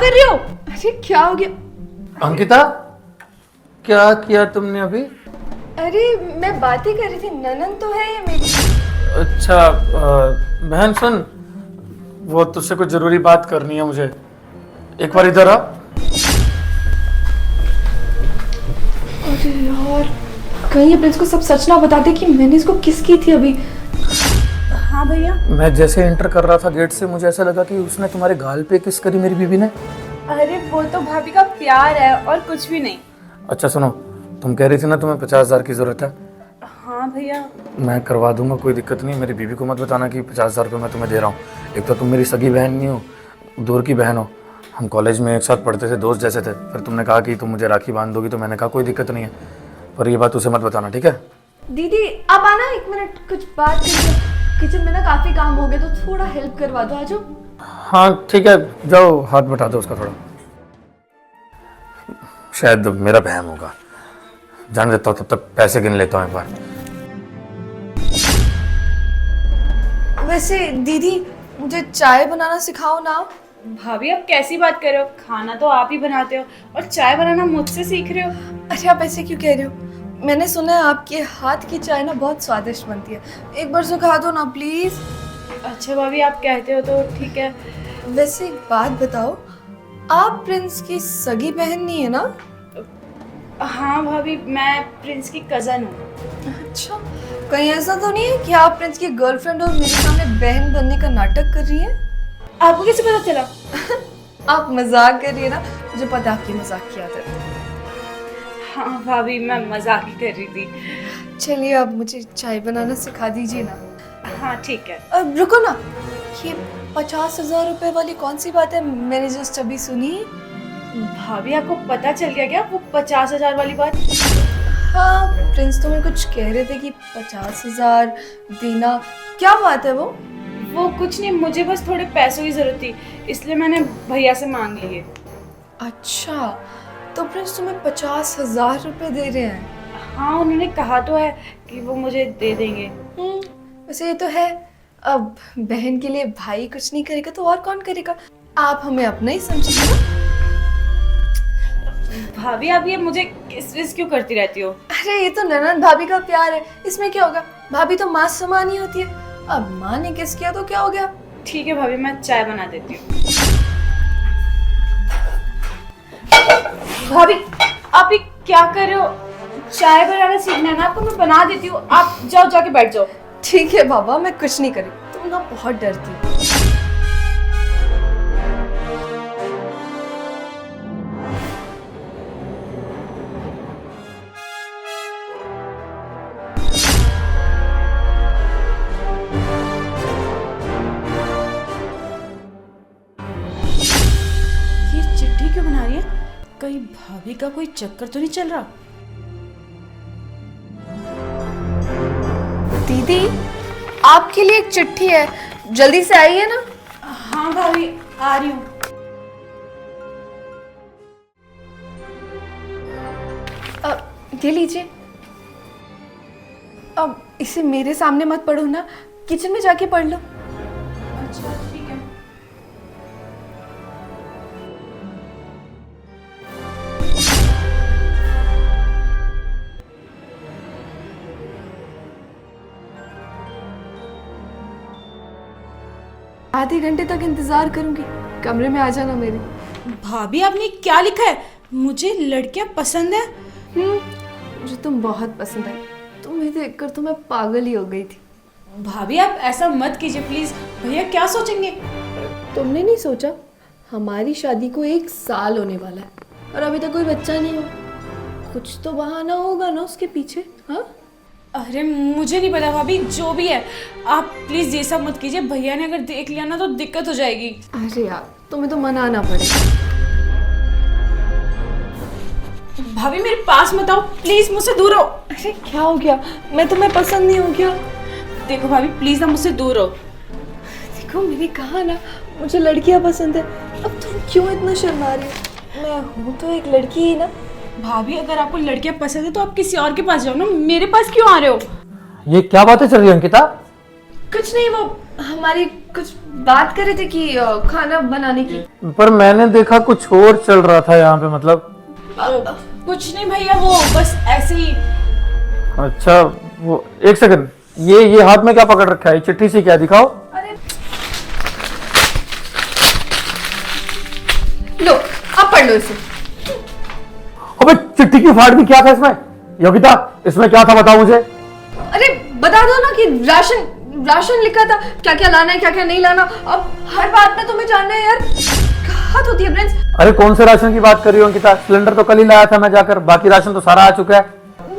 कर रही हो? अरे क्या हो गया? अंकिता, क्या किया तुमने अभी? अरे मैं बातें कर रही थी, ननन तो है ये मेरी। अच्छा बहन सुन, वो तुझसे कुछ जरूरी बात करनी है मुझे। एक बार इधर आ। अरे यार, कहीं ये प्रिंस को सब सच ना बता दे कि मैंने इसको किस की थी अभी। हाँ भैया। मैं जैसे एंटर कर रहा था गेट से, मुझे ऐसा लगा कि उसने तुम्हारे गाल पे किस करी, मेरी बीबी ने। अरे वो तो भाभी का प्यार है और कुछ भी नहीं। अच्छा सुनो, तुम कह रही थी ना तुम्हें 50,000 की जरूरत है। हाँ भैया। मैं करवा दूंगा, कोई दिक्कत नहीं। मेरी बीबी को मत बताना कि 50,000 रुपये मैं तुम्हें दे रहा हूँ। एक तो तुम मेरी सगी बहन नहीं हो, दूर की बहन हो। हम कॉलेज में एक साथ पढ़ते थे, दोस्त जैसे थे। फिर तुमने कहा कि तुम मुझे राखी बांध दोगी, तो मैंने कहा कोई दिक्कत नहीं है, पर ये बात उसे मत बताना, ठीक है? दीदी आप आना, एक मिनट कुछ बात करनी। किचन में ना काफी काम हो गया, तो थोड़ा हेल्प करवा दो, आजो। हाँ ठीक है, जाओ हाथ बटा दो उसका थोड़ा। शायद मेरा बहम होगा, जान देता हूँ। तब तक पैसे गिन लेता हूँ एक बार। वैसे दीदी मुझे चाय बनाना सिखाओ ना। भाभी आप कैसी बात कर रहे हो? खाना तो आप ही बनाते हो और चाय बनाना मुझसे सीख रहे हो। अरे आप ऐसे क्यों कह रहे हो? मैंने सुना है आपके हाथ की चाय ना बहुत स्वादिष्ट बनती है, एक बार सिखा दो ना प्लीज। अच्छा भाभी आप कहते हो तो ठीक है। वैसे एक बात बताओ, आप प्रिंस की सगी बहन नहीं है ना? हाँ भाभी, मैं प्रिंस की कजन हूँ। अच्छा, कहीं ऐसा तो नहीं है कि आप प्रिंस की गर्लफ्रेंड और मेरे सामने बहन बनने का नाटक कर रही हैं? आपको कैसे पता चला? आप मजाक कर रही है ना, मुझे पता आपकी मजाक की आदत है। हाँ भाभी, मैं मजाक ही कर रही थी। चलिए अब मुझे चाय बनाना सिखा दीजिए ना। हाँ ठीक है। अब रुको ना, ये 50,000 रुपए वाली कौन सी बात है मैंने जस्ट अभी सुनी? भाभी आपको पता चल गया क्या वो 50,000 वाली बात? हाँ, प्रिंस तो मैं कुछ कह रहे थे कि 50,000 देना, क्या बात है वो? वो कुछ नहीं, मुझे बस थोड़े पैसों की जरूरत थी, इसलिए मैंने भैया से मांग लिए। अच्छा, तो प्रिंस तुम्हें 50,000 रुपए दे रहे हैं? हाँ उन्होंने कहा तो है कि वो मुझे दे देंगे। वैसे ये तो है, अब बहन के लिए भाई कुछ नहीं करेगा तो और कौन करेगा? आप हमें अपना ही समझिए ना। भाभी आप ये मुझे किस क्यों करती रहती हो? अरे ये तो ननन भाभी का प्यार है, इसमें क्या होगा? भाभी तो माँ समान ही होती है। अब माँ ने किस किया तो क्या हो गया? ठीक है भाभी, मैं चाय बना देती हूँ। भाभी आप ये क्या कर रहे हो? चाय बनाना सीखना है ना आपको, मैं बना देती हूँ, आप जाओ जाके बैठ जाओ। ठीक है बाबा, मैं कुछ नहीं करी, तुम ना बहुत डरती हो। ये चिट्ठी क्यों बना रही है? कहीं भाभी का कोई चक्कर तो नहीं चल रहा? दीदी आपके लिए एक चिट्ठी है, जल्दी से आइए ना। हाँ भाभी आ रही हूँ। ये लीजिए। अब इसे मेरे सामने मत पढ़ो ना, किचन में जाके पढ़ लो। अच्छा ठीक है। आधे घंटे तक इंतजार करूंगी, कमरे में आ जाना मेरे। भाभी आपने क्या लिखा है? मुझे लड़कियां पसंद है। मुझे तुम बहुत पसंद है, तुम्हें देखकर तो मैं पागल ही हो गई थी। भाभी आप ऐसा मत कीजिए प्लीज, भैया क्या सोचेंगे? तुमने नहीं सोचा, हमारी शादी को 1 साल होने वाला है और अभी तक कोई बच्चा नहीं हो। कुछ तो बहाना होगा ना उसके पीछे। हाँ अरे मुझे नहीं पता भाभी, जो भी है आप प्लीज ये सब मत कीजिए, भैया ने अगर देख लिया ना तो दिक्कत हो जाएगी। अरे यार, तुम्हें तो मनाना पड़ेगा। भाभी मेरे पास मत आओ प्लीज, मुझसे दूर रहो। अरे क्या हो गया? मैं तुम्हें पसंद नहीं हूँ क्या? देखो भाभी प्लीज ना मुझसे दूर रहो। देखो मैंने कहा ना, मुझे लड़कियां पसंद है। अब तुम क्यों इतना शर्मा रही हो? मैं हूँ तो एक लड़की ही ना। भाभी अगर आपको लड़कियां पसंद है तो आप किसी और के पास जाओ ना, मेरे पास क्यों आ रहे हो? ये क्या बातें चल रही है अंकिता? कुछ नहीं, वो हमारी कुछ बात कर रहे थे कि खाना बनाने की। पर मैंने देखा कुछ और चल रहा था यहाँ पे, मतलब कुछ नहीं भैया, वो बस ऐसे ही। अच्छा वो एक सेकंड, ये हाथ में क्या पकड़ रखा है? चिट्ठी सी क्या, दिखाओ। अरे लो, आप पढ़ लो इसे। अबे चिट्ठी की फाड़ भी, क्या था इसमें? योगिता इसमें क्या था, बताओ मुझे। अरे बता दो ना कि राशन राशन लिखा था, क्या क्या लाना है क्या क्या नहीं लाना। अब हर बात में तुम्हें जानना है यार, हद होती है प्रिंस। अरे कौन से राशन की बात कर रही हो अंकिता? सिलेंडर तो कल ही लाया था मैं जाकर, बाकी राशन तो सारा आ चुका है।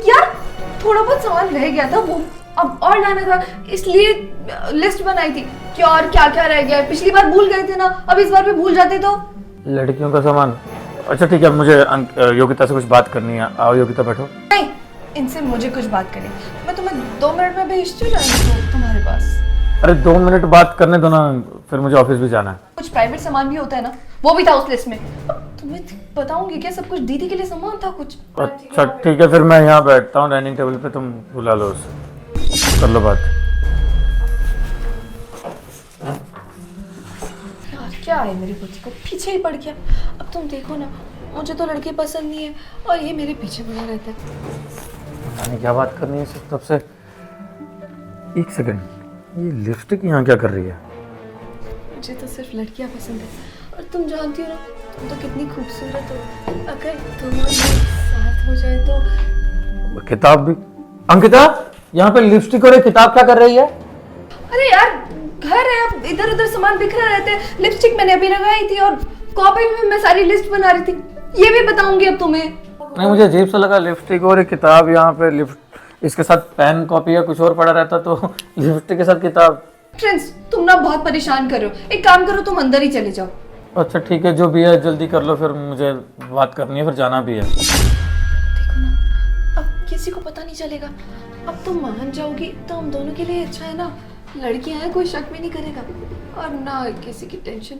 यार थोड़ा बहुत सामान रह गया था, वो अब और लाना था, इसलिए लिस्ट बनाई थी कि और क्या क्या रह गया है। पिछली बार भूल गए थे ना, अब इस बार भी भूल जाते तो। लड़कियों का सामान, अच्छा ठीक है, मुझे योगिता से कुछ बात करनी है। आओ योगिता, बैठो। नहीं, इनसे मुझे कुछ बात करनी, मैं तुम्हें 2 मिनट में भेजती हूँ तुम्हारे पास। अरे 2 मिनट बात करने दो ना, फिर मुझे ऑफिस भी जाना है। कुछ प्राइवेट सामान भी होता है ना, वो भी था उस लिस्ट में। तुम्हें बताऊंगी क्या, सब कुछ दीदी के लिए सामान था कुछ। अच्छा ठीक है, फिर मैं यहाँ बैठता हूँ डाइनिंग टेबल पे, तुम बुला लो उसे, कर लो बात। यार क्या है मेरे पति को, पीछे ही पड़ गया। अब तुम देखो ना, मुझे तो लड़के पसंद नहीं है और ये मेरे पीछे पड़ा रहता है। पता नहीं क्या बात करनी है इसे तब से। एक सेकंड, ये लिपस्टिक यहाँ क्या कर रही है? मुझे तो सिर्फ लड़कियां पसंद है, और तुम जानती हो ना, तुम तो कितनी खूबसूरत हो। अगर तुम्हारे साथ हो जाए तो। किताब भी, अंकिता यहाँ पे लिपस्टिक और एक किताब क्या कर रही है? अरे यार घर है, अब इधर उधर सामान बिखरा रहते हैं। लिपस्टिक मैंने अभी लगाई थी और कॉपी में मैं सारी लिस्ट बना रही थी, ये भी बताऊंगी अब तुम्हें। नहीं, मुझे अजीब सा लगा, लिपस्टिक और एक किताब यहाँ पे, इसके साथ पेन कॉपी या कुछ और पड़ा रहता तो लिपस्टिक के साथ किताब। फ्रेंड्स तुम ना बहुत परेशान कर रहे हो, एक काम करो तुम अंदर ही चले जाओ। अच्छा ठीक है, जो भी है जल्दी कर लो, फिर मुझे बात करनी है, फिर जाना भी है। देखो ना, अब किसी को पता नहीं चलेगा। अब तुम मान जाओगी तो हम दोनों के लिए अच्छा है ना, लड़कियां हैं, कोई शक भी नहीं करेगा और ना किसी की टेंशन।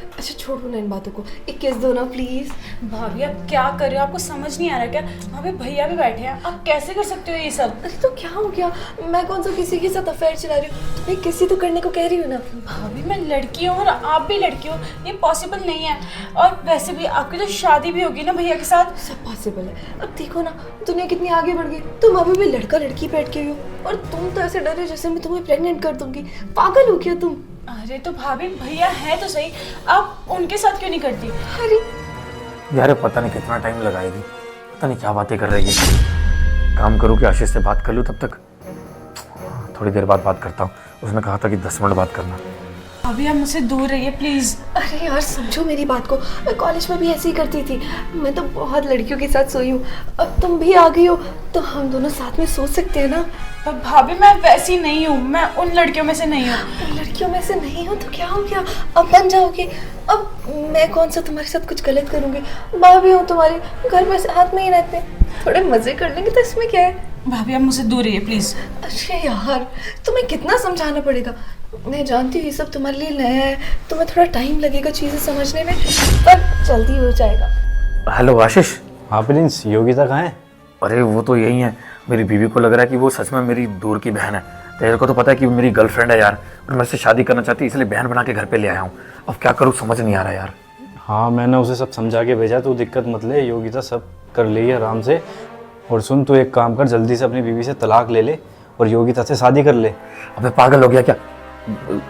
अच्छा छोड़ो ना इन बातों को, एक किस दो ना प्लीज। भाभी आप क्या कर रहे हो, आपको समझ नहीं आ रहा क्या? वहाँ पे भैया भी बैठे हैं, आप कैसे कर सकते हो ये सब? अरे तो क्या हो गया, मैं कौन सा किसी के साथ अफेयर चला रही हूँ, तुम्हें किसी तो करने को कह रही हूँ ना। भाभी मैं लड़की हूँ और आप भी लड़की हो, ये पॉसिबल नहीं है। और वैसे भी आपकी तो शादी भी होगी ना भैया के साथ। सब पॉसिबल है। अब देखो ना, दुनिया कितनी आगे बढ़ गई, तुम अभी भी लड़का लड़की बैठ के हो और तुम तो ऐसे डरे जैसे मैं तुम्हें प्रेग्नेंट कर दूंगी। पागल हो क्या तुम? अरे तो भाभी भैया है तो सही, आप उनके साथ क्यों नहीं करती? अरे यार पता नहीं कितना टाइम लगाएगी, पता नहीं क्या बातें कर रही है। काम करूँ कि आशीष से बात कर लूँ, तब तक थोड़ी देर बाद बात करता हूँ। उसने कहा था कि 10 मिनट बात करना। अभी आप मुझसे दूर रहिए प्लीज। अरे यार समझो मेरी बात को, मैं कॉलेज में भी ऐसे ही करती थी, मैं तो बहुत लड़कियों के साथ सोई हूँ। अब तुम भी आ गई हो तो हम दोनों साथ में सो सकते हैं ना। पर भाभी मैं वैसी नहीं हूँ, मैं उन लड़कियों में से नहीं हूँ। लड़कियों में से नहीं हो तो क्या हो गया, अब बन जाओगे। अब मैं कौन सा तुम्हारे साथ कुछ गलत करूँगी, भाभी हूँ तुम्हारे, घर में साथ में ही रहते हैं, थोड़े मजे कर लेंगे तो इसमें क्या है। भाभी आप मुझसे दूर रहिए प्लीज। अरे यार तुम्हें कितना समझाना पड़ेगा, मैं जानती हूँ ये सब तुम्हारे लिए नया है, तुम्हें थोड़ा टाइम लगेगा चीज़ें समझने में, पर जल्दी हो जाएगा। हेलो आशीष। हाँ प्रिंस, योगिता कहाँ है? अरे वो तो यही है, मेरी बीवी को लग रहा है कि वो सच में मेरी दूर की बहन है। तेरे को तो पता है कि वो मेरी गर्लफ्रेंड है यार, और मैं उससे शादी करना चाहती, इसलिए बहन बना के घर पे ले आया हूँ। अब क्या करूँ समझ नहीं आ रहा यार। हाँ मैंने उसे सब समझा के भेजा, तू दिक्कत मत ले, योगिता सब कर लेगी आराम से। और सुन, तू एक काम कर, जल्दी से अपनी बीवी से तलाक ले ले और योगिता से शादी कर ले। अबे पागल हो गया क्या,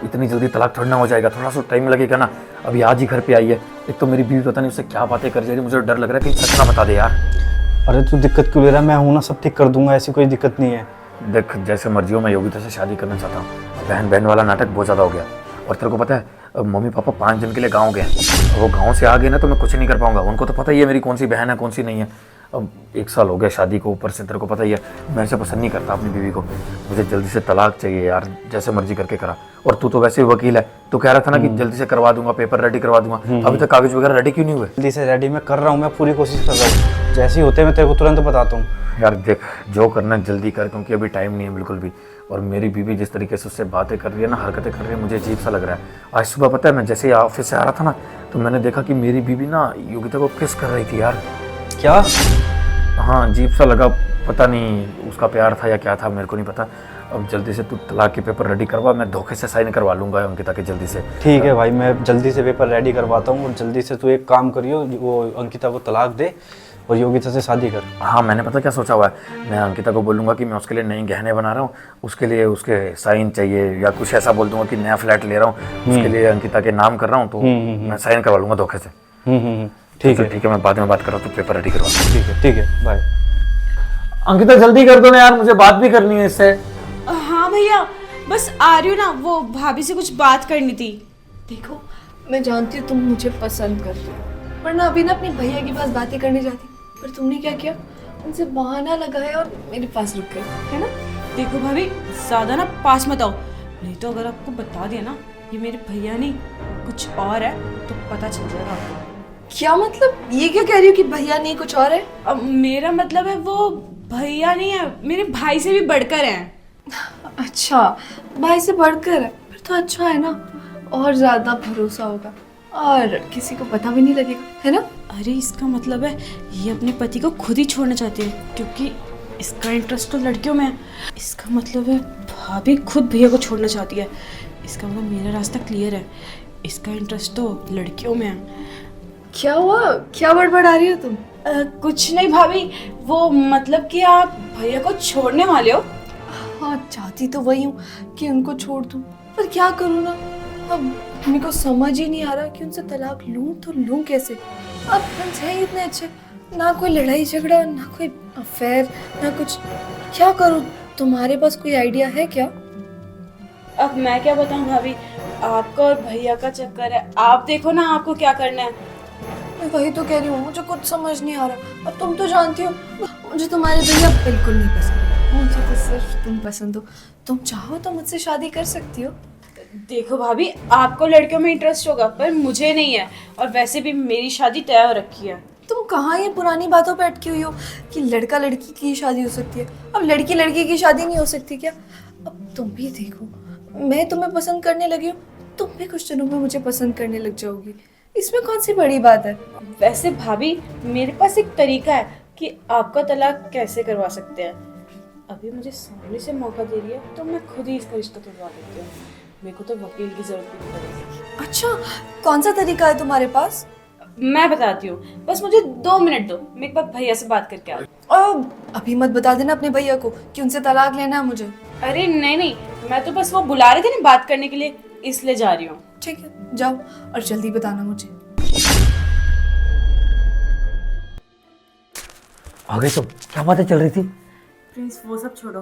इतनी जल्दी तलाक थोड़ा ना हो जाएगा, थोड़ा सा टाइम लगेगा ना। अभी आज ही घर पे आई है, एक तो मेरी बीवी पता नहीं उससे क्या बातें कर रही है, मुझे डर लग रहा है कि सच ना बता दे यार। अरे तू दिक्कत क्यों ले रहा है, मैं हूँ ना, सब ठीक कर दूंगा, ऐसी कोई दिक्कत नहीं है। देख जैसे मर्जी हो, मैं योगिता से शादी करना चाहता हूँ। बहन बहन वाला नाटक बहुत ज़्यादा हो गया, और तेरे को पता है मम्मी पापा 5 दिन के लिए गाँव गए, वो गाँव से आ गए ना तो मैं कुछ नहीं कर पाऊंगा। उनको तो पता ही है मेरी कौन सी बहन है कौन सी नहीं है। अब 1 साल हो गया शादी को, ऊपर से तेरे को पता ही है मैं ऐसे पसंद नहीं करता अपनी बीवी को। मुझे जल्दी से तलाक चाहिए यार, जैसे मर्जी करके करा। और तू तो वैसे ही वकील है, तू कह रहा था ना कि जल्दी से करवा दूंगा, पेपर रेडी करवा दूंगा। अभी तक कागज वगैरह रेडी क्यों नहीं हुए? जल्दी से रेडी मैं कर रहा हूँ, मैं पूरी कोशिश कर रहा हूँ, जैसे ही होते मैं तेरे को तुरंत बताता हूँ। यार देख जो करना जल्दी कर, क्योंकि अभी टाइम नहीं है बिल्कुल भी। और मेरी बीवी जिस तरीके से उससे बातें कर रही है ना, हरकतें कर रही है, मुझे अजीब सा लग रहा है। आज सुबह पता है मैं जैसे ही ऑफिस से आ रहा था ना, तो मैंने देखा कि मेरी बीवी ना योगिता को किस कर रही थी यार। क्या? हाँ अजीब सा लगा, पता नहीं उसका प्यार था या क्या था, मेरे को नहीं पता। अब जल्दी से तू तलाक के पेपर रेडी करवा, मैं धोखे से साइन करवा लूँगा अंकिता के जल्दी से। ठीक है भाई, मैं जल्दी से पेपर रेडी करवाता हूँ और जल्दी से तू एक काम करियो, वो अंकिता को तलाक दे और योगिता से शादी कर। हाँ, मैंने पता क्या सोचा हुआ है, मैं अंकिता को बोलूँगा कि मैं उसके लिए नई गहने बना रहा हूँ, उसके लिए उसके साइन चाहिए, या कुछ ऐसा बोल दूंगा कि नया फ्लैट ले रहा हूँ, उसके लिए अंकिता के नाम कर रहा हूँ, तो मैं साइन करवा लूँगा धोखे से। ठीक है, ठीक है, मैं बाद में बात कर रहा हूँ, तो पेपर रेडी करवा। ठीक है, बाय। अंकिता जल्दी कर दो ना यार, मुझे बात भी करनी है इससे। हाँ भैया, बस आ रही हूँ ना, वो भाभी से कुछ बात करनी थी। देखो, मैं जानती हूँ तुम मुझे पसंद करते हो, वरना अभी ना अपने भैया के पास बातें करने जाती, पर तुमने क्या किया, उनसे बहाना लगाया और मेरे पास रुक गए, है ना। देखो भाभी, ज्यादा ना पास मत आओ, नहीं तो अगर आपको बता दिया ना ये मेरे भैया नहीं कुछ और है तो पता चल जाएगा आपको। क्या मतलब, ये क्या कह रही हो कि भैया नहीं कुछ और है? अब मेरा मतलब है वो भैया नहीं है, मेरे भाई से भी बढ़कर हैं। अच्छा, भाई से बढ़कर है, फिर तो अच्छा है ना, और ज्यादा भरोसा होगा और किसी को पता भी नहीं लगेगा, है ना। अरे इसका मतलब है ये अपने पति को खुद ही छोड़ना चाहती है, क्योंकि इसका इंटरेस्ट तो लड़कियों में है। इसका मतलब है भाभी खुद भैया को छोड़ना चाहती है, इसका मतलब मेरा रास्ता क्लियर है, इसका इंटरेस्ट तो लड़कियों में है। क्या हुआ, क्या बड़बड़ आ रही हो तुम? कुछ नहीं भाभी, वो मतलब कि आप भैया को छोड़ने वाले हो। हाँ, चाहती तो वही हूँ कि उनको छोड़ दूँ, पर क्या करूँ ना, अब मेरे को समझ ही नहीं आ रहा कि उनसे तलाक लूँ तो लूँ कैसे। अब फ्रेंड्स हैं इतने अच्छे, ना कोई लड़ाई झगड़ा, ना कोई अफेयर, ना कुछ, क्या करूँ? तुम्हारे पास कोई आइडिया है क्या? अब मैं क्या बताऊं भाभी, आपका और भैया का चक्कर है, आप देखो ना आपको क्या करना है। मैं वही तो कह रही हूँ, मुझे कुछ समझ नहीं आ रहा। अब तुम तो जानती हो मुझे तुम्हारे भैया बिल्कुल नहीं पसंद, मुझे तो सिर्फ तुम पसंद हो। तुम चाहो तो मुझसे शादी कर सकती हो। देखो भाभी, आपको लड़कियों में इंटरेस्ट होगा पर मुझे नहीं है, और वैसे भी मेरी शादी तय हो रखी है। तुम कहाँ ये पुरानी बातों पे अटकी हुई हो कि लड़का लड़की की शादी हो सकती है, अब लड़की लड़की की शादी नहीं हो सकती क्या? अब तुम भी देखो, मैं तुम्हें पसंद करने लगी हूँ, तुम भी कुछ दिनों में मुझे पसंद करने लग जाओगी, इसमें कौन सी बड़ी बात है? वैसे भाभी, मेरे पास एक तरीका है कि आपका तलाक कैसे करवा सकते हैं। अभी मुझे सामने से मौका दे रही है तो मैं खुद ही इसका रिश्ता तोड़वा देती हूँ, मेरे को तो वकील की जरूरत भी नहीं पड़ेगी। अच्छा, कौन सा तरीका है तुम्हारे पास? मैं बताती हूँ, बस मुझे 2 मिनट दो, मैं एक बार भैया से बात करके आती और अभी मत बता देना अपने भैया को कि उनसे तलाक लेना है मुझे। हूँ। अरे नहीं नहीं, मैं तो बस वो बुला रहे थे ना बात करने के लिए, इसलिए जा रही हूँ। ठीक है, जाओ और जल्दी बताना मुझे। आगे तो क्या बातें चल रही थी? प्रिंस वो सब छोड़ो,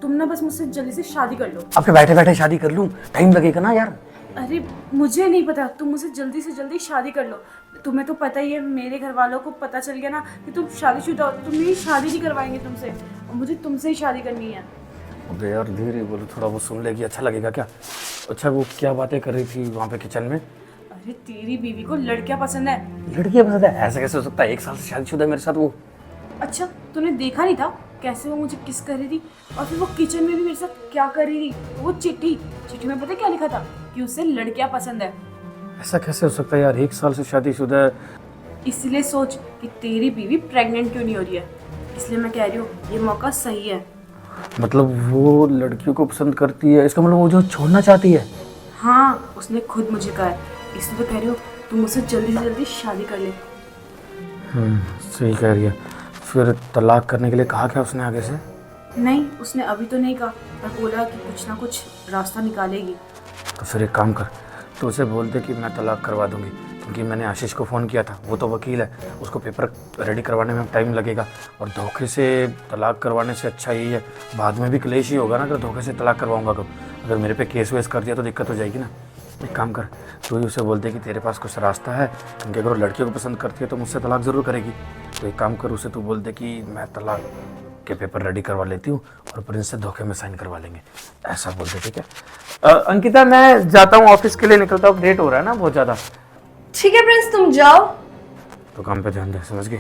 तुम ना बस मुझसे जल्दी से शादी कर लो। अब बैठे बैठे शादी कर लूँ? टाइम लगेगा ना यार। अरे मुझे नहीं पता, तुम मुझसे जल्दी से जल्दी शादी कर लो। तुम्हें तो पता ही है, मेरे घर वालों को पता चल गया ना कि तुम शादीशुदा हो, तुम मेरी शादी नहीं करवाएंगे तुमसे, और मुझे तुमसे ही शादी करनी है। अबे यार धीरे बोलो, थोड़ा वो सुन लेगी, अच्छा लगेगा क्या? अच्छा, वो क्या बातें कर रही थी वहाँ पे किचन में? अरे तेरी बीवी को लड़कियां पसंद है। लड़कियाँ पसंद है? ऐसा कैसे हो सकता है? 1 साल से शादीशुदा है मेरे साथ वो। अच्छा, तूने देखा नहीं था कैसे वो मुझे किस कर रही थी, और फिर वो किचन में भी मेरे साथ क्या कर रही थी? वो चिट्ठी में पता क्या लिखा था कि उसे लड़कियां पसंद है। ऐसा कैसे हो सकता है यार? 1 साल से शादीशुदा है। इसलिए सोच कि तेरी बीवी प्रेग्नेंट क्यों नहीं हो रही है, इसलिए मैं कह रही हूँ ये मौका सही है। मतलब वो लड़कियों को पसंद करती है, इसका मतलब वो जो छोड़ना चाहती है? हाँ, उसने खुद मुझे कहा है, इसलिए तो कह रही हूँ तुम मुझसे जल्दी से जल्दी शादी कर ले। सही कह रही है। फिर तलाक करने के लिए कहा क्या उसने आगे से? नहीं, उसने अभी तो नहीं कहा, पर बोला कि कुछ ना कुछ रास्ता निकालेगी। तो फिर एक काम कर, तो उसे बोल दे कि मैं तलाक करवा दूंगी, क्योंकि मैंने आशीष को फ़ोन किया था, वो तो वकील है, उसको पेपर रेडी करवाने में टाइम लगेगा, और धोखे से तलाक करवाने से अच्छा यही है, बाद में भी क्लेश ही होगा ना अगर धोखे से तलाक करवाऊंगा तो। अगर मेरे पे केस वेस कर दिया तो दिक्कत हो जाएगी ना। एक काम कर, तू ही उसे बोल दे कि तेरे पास कुछ रास्ता है, क्योंकि अगर वो लड़कियों को पसंद करती है तो मुझसे तलाक ज़रूर करेगी। तो एक काम कर, उसे तू बोल दे कि मैं तलाक के पेपर रेडी करवा लेती हूँ और प्रिंस से धोखे में साइन करवा लेंगे, ऐसा बोल दे, ठीक है? अंकिता, मैं जाता हूँ, ऑफिस के लिए निकलता हूँ, लेट हो रहा है ना बहुत ज़्यादा। ठीक है प्रिंस, तुम जाओ। तो काम पे ध्यान दे, समझ गई?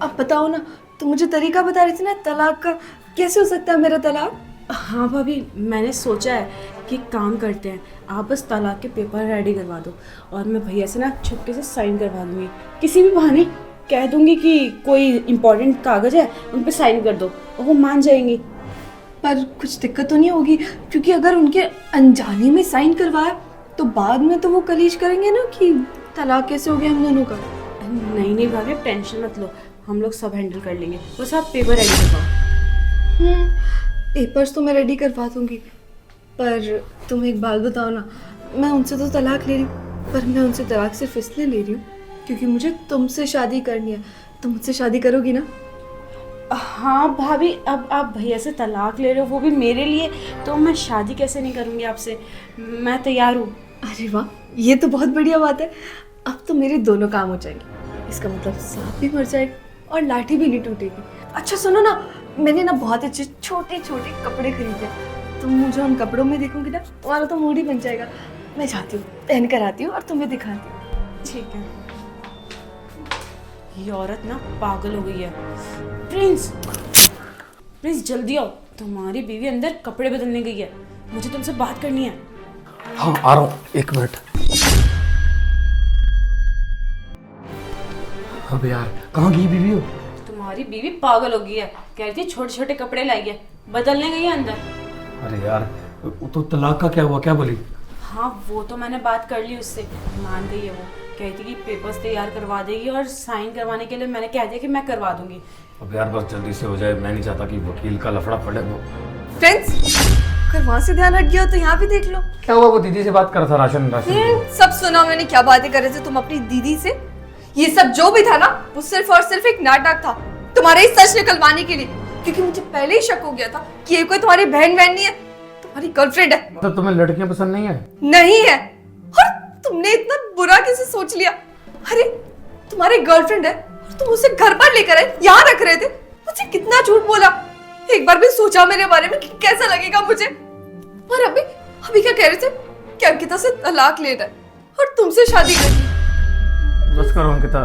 अब बताओ ना, तुम मुझे तरीका बता रही थी ना तलाक का, कैसे हो सकता है मेरा तलाक? हाँ भाभी, मैंने सोचा है कि एक काम करते हैं, आप बस तलाक के पेपर रेडी करवा दो और मैं भैया से ना छुपके से साइन करवा दूंगी। किसी भी बहाने कह दूंगी कि कोई इंपॉर्टेंट कागज है, उन पे साइन कर दो और वो मान जाएंगी। पर कुछ दिक्कत तो नहीं होगी? क्योंकि अगर उनके अनजाने में साइन करवाया तो बाद में तो वो कलीज करेंगे ना कि तलाक कैसे हो गया हम दोनों का। नहीं नहीं भाभी, टेंशन मत लो, हम लोग सब हैंडल कर लेंगे, बस आप पेपर रेडी करवाओ। पेपर्स तो मैं रेडी करवा दूंगी, पर तुम एक बात बताओ ना, मैं उनसे तो तलाक ले रही हूँ, पर मैं उनसे तलाक सिर्फ इसलिए ले रही हूँ क्योंकि मुझे तुमसे शादी करनी है। तुम मुझसे शादी करोगी ना? हाँ भाभी, अब आप भैया से तलाक ले रहे हो, वो भी मेरे लिए, तो मैं शादी कैसे नहीं करूँगी आपसे, मैं तैयार हूँ। अरे वाह, ये तो बहुत बढ़िया बात है। अब तो मेरे दोनों काम हो जाएंगे। इसका मतलब सांप भी मर जाएगा और लाठी भी नहीं टूटेगी। अच्छा सुनो ना, मैंने ना बहुत अच्छे छोटे छोटे कपड़े खरीदे, तुम मुझे उन कपड़ों में देखोगी ना, तुम्हारा तो मूड ही बन जाएगा। मैं जाती हूँ, पहन कर आती हूँ और तुम्हें दिखाती हूँ। ठीक है। ये औरत ना पागल हो गई है। प्रिंस, प्रिंस जल्दी आओ, तुम्हारी बीवी अंदर कपड़े बदलने गई है, मुझे तुमसे बात करनी है। हाँ आ रहा हूँ, 1 मिनट। अब यार कहाँ गई बीवी हो? तुम्हारी बीवी पागल हो गई है, कह रही थी छोटे छोटे कपड़े लाई है, बदलने गई है अंदर। अरे यार तो तलाक का क्या हुआ, क्या बोली? हाँ वो तो मैंने बात कर ली उससे, मान गई है वो, कहती कि पेपर्स तैयार करवा देगी और साइन करवाने के लिए मैंने कह दिया कि मैं करवा दूंगी। अब यार बस जल्दी से हो जाए, मैं नहीं चाहता कि वकील का लफड़ा पड़े। वो फ्रेंड्स, अगर वहाँ से ध्यान हट गया हो तो यहाँ भी देख लो। क्या हुआ? वो दीदी से बात कर रहा था राशन की। सब सुना मैंने, क्या बातें कर रहे थे तुम अपनी दीदी से। ये सब जो भी था ना, वो सिर्फ और सिर्फ एक नाटक था तुम्हारे ही सच निकलवाने के लिए, क्योंकि मुझे पहले ही शक हो गया था कि ये कोई तुम्हारी बहन नहीं है, तुम्हारी गर्लफ्रेंड है। मतलब तुम्हें लड़कियां पसंद नहीं है? नहीं है। और तुमने इतना बुरा कैसे सोच लिया? अरे तुम्हारी गर्लफ्रेंड है और तुम उसे घर पर लेकर आए, यहाँ रख रहे थे। मुझे कितना झूठ बोला। एक बार भी सोचा मेरे बारे में कि कैसा लगेगा मुझे? और अभी क्या कह रहे थे कि अंकिता से तलाक लेना है और तुमसे शादी करनी। बस करो अंकिता,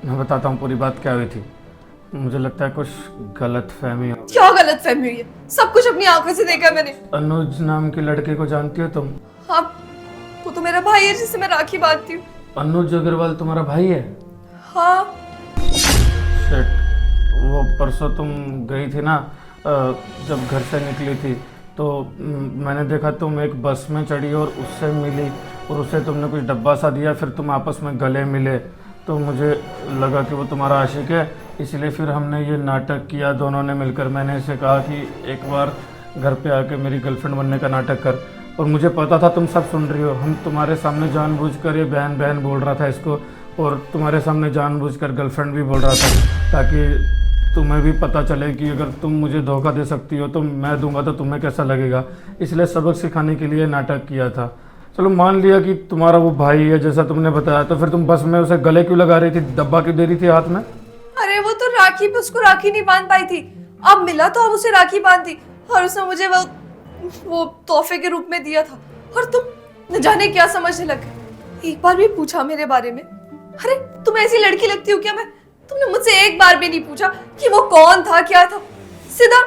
मैं बताता हूँ पूरी बात क्या हुई थी। मुझे लगता है कुछ गलत फहमी हो। क्या गलत फहमी हुई है? सब कुछ अपनी आंखों से देखा मैंने। अनुज नाम की लड़के को जानती हो तुम? हाँ, वो तो मेरा भाई है जिससे मैं राखी बांधती हूँ। अनुज अग्रवाल तुम्हारा भाई है? हाँ। शिट, वो परसों तुम गई थी ना, जब घर से निकली थी तो मैंने देखा तुम एक बस में चढ़ी और उससे मिली और उससे तुमने कुछ डब्बा सा दिया, फिर तुम आपस में गले मिले, तो मुझे लगा कि वो तुम्हारा आशिक है, इसलिए फिर हमने ये नाटक किया दोनों ने मिलकर। मैंने इसे कहा कि एक बार घर पे आके मेरी गर्लफ्रेंड बनने का नाटक कर, और मुझे पता था तुम सब सुन रही हो। हम तुम्हारे सामने जानबूझकर ये बहन बहन बोल रहा था इसको, और तुम्हारे सामने जानबूझकर गर्लफ्रेंड भी बोल रहा था, ताकि तुम्हें भी पता चले कि अगर तुम मुझे धोखा दे सकती हो तो मैं दूंगा तो तुम्हें कैसा लगेगा। इसलिए सबक सिखाने के लिए नाटक किया था। चलो मान लिया कि तुम्हारा वो भाई है जैसा तुमने बताया, तो फिर तुम बस में उसे गले क्यों लगा रही थी, डब्बा क्यों दे रही थी हाथ में? अरे वो तो राखी पे उसको राखी नहीं बांध पाई थी, अब मिला तो अब उसे राखी बांधी, और उसने मुझे वो तोहफे के रूप में दिया था, और तुम न जाने क्या समझने लगे। एक बार भी पूछा मेरे बारे में? अरे तुम ऐसी लड़की लगती हो क्या? तुमने मुझसे एक बार भी नहीं पूछा कि वो कौन था, क्या था, सीधा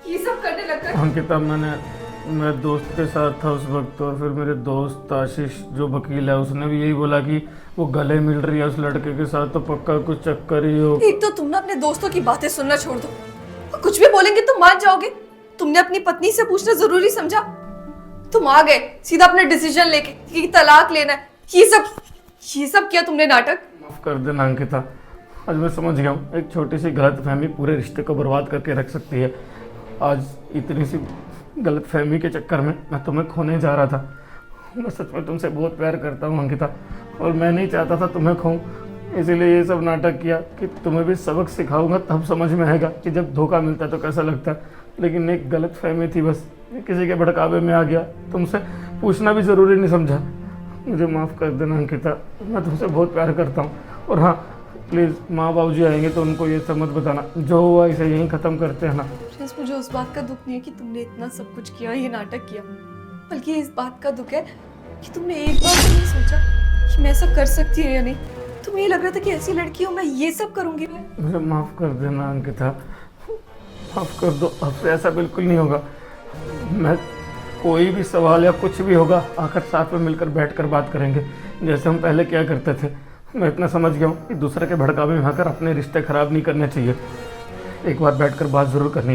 ये सब करने लगा। अंकिता, मैं दोस्त के साथ था उस वक्त, और फिर मेरे दोस्त आशीष जो वकील है उसने भी यही बोला कि वो गले मिल रही है उस लड़के के साथ, तो पक्का कुछ चक्कर ही हो। एक तो तुम ना अपने दोस्तों की बातें सुनना छोड़ दो, वो कुछ भी बोलेंगे तुम मान जाओगे। तुमने अपनी पत्नी से पूछना जरूरी समझा? तुम आ गए सीधा अपना डिसीजन लेके कि तलाक लेना है। ये सब किया तुमने नाटक। माफ कर देना अंकिता, आज मैं समझ गया हूँ एक छोटी सी गलतफहमी पूरे रिश्ते को बर्बाद करके रख सकती है। आज इतनी सी गलतफहमी के चक्कर में मैं तुम्हें खोने जा रहा था। मैं सच में तुमसे बहुत प्यार करता हूँ अंकिता, और मैं नहीं चाहता था तुम्हें खोऊं, इसीलिए ये सब नाटक किया कि तुम्हें भी सबक सिखाऊंगा, तब समझ में आएगा कि जब धोखा मिलता है तो कैसा लगता है। लेकिन एक गलतफहमी थी बस, किसी के भड़कावे में आ गया, तुमसे पूछना भी ज़रूरी नहीं समझा। मुझे माफ़ कर देना अंकिता, मैं तुमसे बहुत प्यार करता हूँ। और हाँ प्लीज़, माँ बाबू जी आएंगे तो उनको ये सब मत बताना, जो हुआ इसे यहीं ख़त्म करते हैं ना। मुझे उस बात का दुख नहीं है कि तुमने इतना सब कुछ किया, ये नाटक किया, बल्कि इस बात का दुख है कि तुमने एक बार भी नहीं सोचा कि मैं ऐसा कर सकती हूँ या नहीं। तुम्हें ये लग रहा था कि ऐसी लड़की हूँ मैं, ये सब करूँगी मैं। मुझे माफ़ कर देना अंकिता, माफ़ कर दो, अब से ऐसा बिल्कुल नहीं होगा। कोई भी सवाल या कुछ भी होगा आकर साथ में मिलकर बैठकर बात करेंगे, जैसे हम पहले क्या करते थे। मैं इतना समझ गया हूँ कि दूसरे के भड़कावे में आकर अपने रिश्ते ख़राब नहीं करने चाहिए। एक बार बैठकर बात ज़रूर करनी